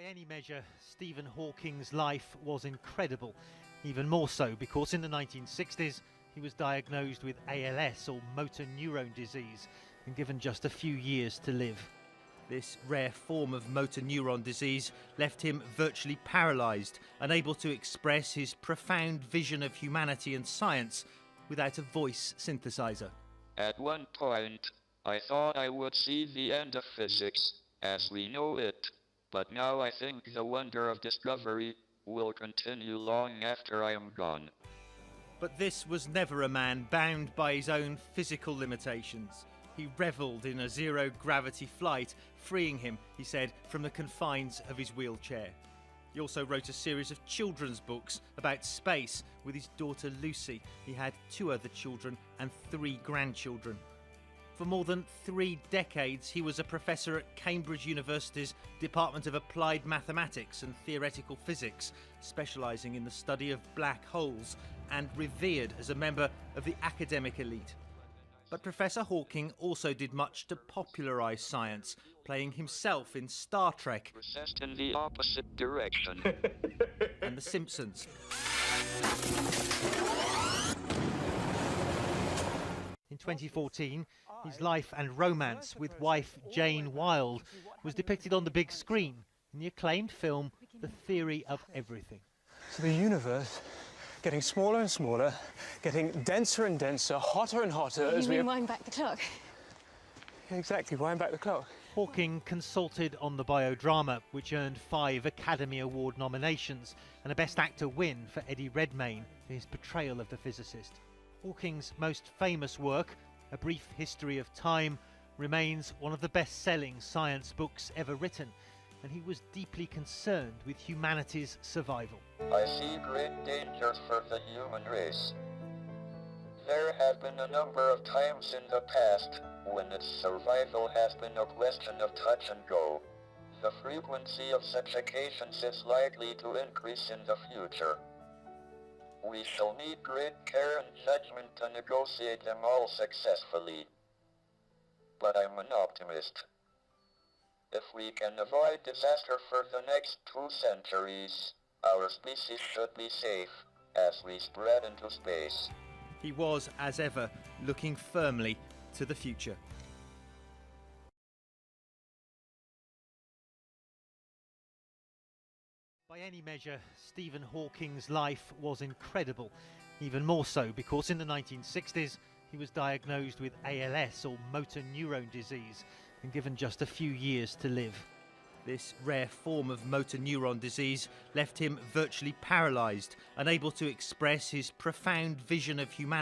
By any measure, Stephen Hawking's life was incredible, even more so because in the 1960s he was diagnosed with ALS, or motor neuron disease, and given just a few years to live. This rare form of motor neuron disease left him virtually paralysed, unable to express his profound vision of humanity and science without a voice synthesizer. At one point, I thought I would see the end of physics as we know it. But now I think the wonder of discovery will continue long after I am gone. But this was never a man bound by his own physical limitations. He revelled in a zero-gravity flight, freeing him, he said, from the confines of his wheelchair. He also wrote a series of children's books about space with his daughter Lucy. He had 2 other children and 3 grandchildren. For more than 3 decades, he was a professor at Cambridge University's Department of Applied Mathematics and Theoretical Physics, specialising in the study of black holes, and revered as a member of the academic elite. But Professor Hawking also did much to popularise science, playing himself in Star Trek, Processed in the opposite direction, and The Simpsons. In 2014, his life and romance with wife Jane Wilde was depicted on the big screen in the acclaimed film The Theory of Everything. So the universe getting smaller and smaller, getting denser and denser, hotter and hotter as we... You mean wind back the clock? Exactly, wind back the clock. Hawking consulted on the biodrama, which earned 5 Academy Award nominations and a Best Actor win for Eddie Redmayne for his portrayal of the physicist. Hawking's most famous work, A Brief History of Time, remains one of the best-selling science books ever written, and he was deeply concerned with humanity's survival. I see great dangers for the human race. There have been a number of times in the past when its survival has been a question of touch and go. The frequency of such occasions is likely to increase in the future. We shall need great care and judgment to negotiate them all successfully. But I'm an optimist. If we can avoid disaster for the next 2 centuries, our species should be safe as we spread into space. He was, as ever, looking firmly to the future. By any measure, Stephen Hawking's life was incredible, even more so because in the 1960s he was diagnosed with ALS, or motor neuron disease, and given just a few years to live. This rare form of motor neuron disease left him virtually paralysed, unable to express his profound vision of humanity.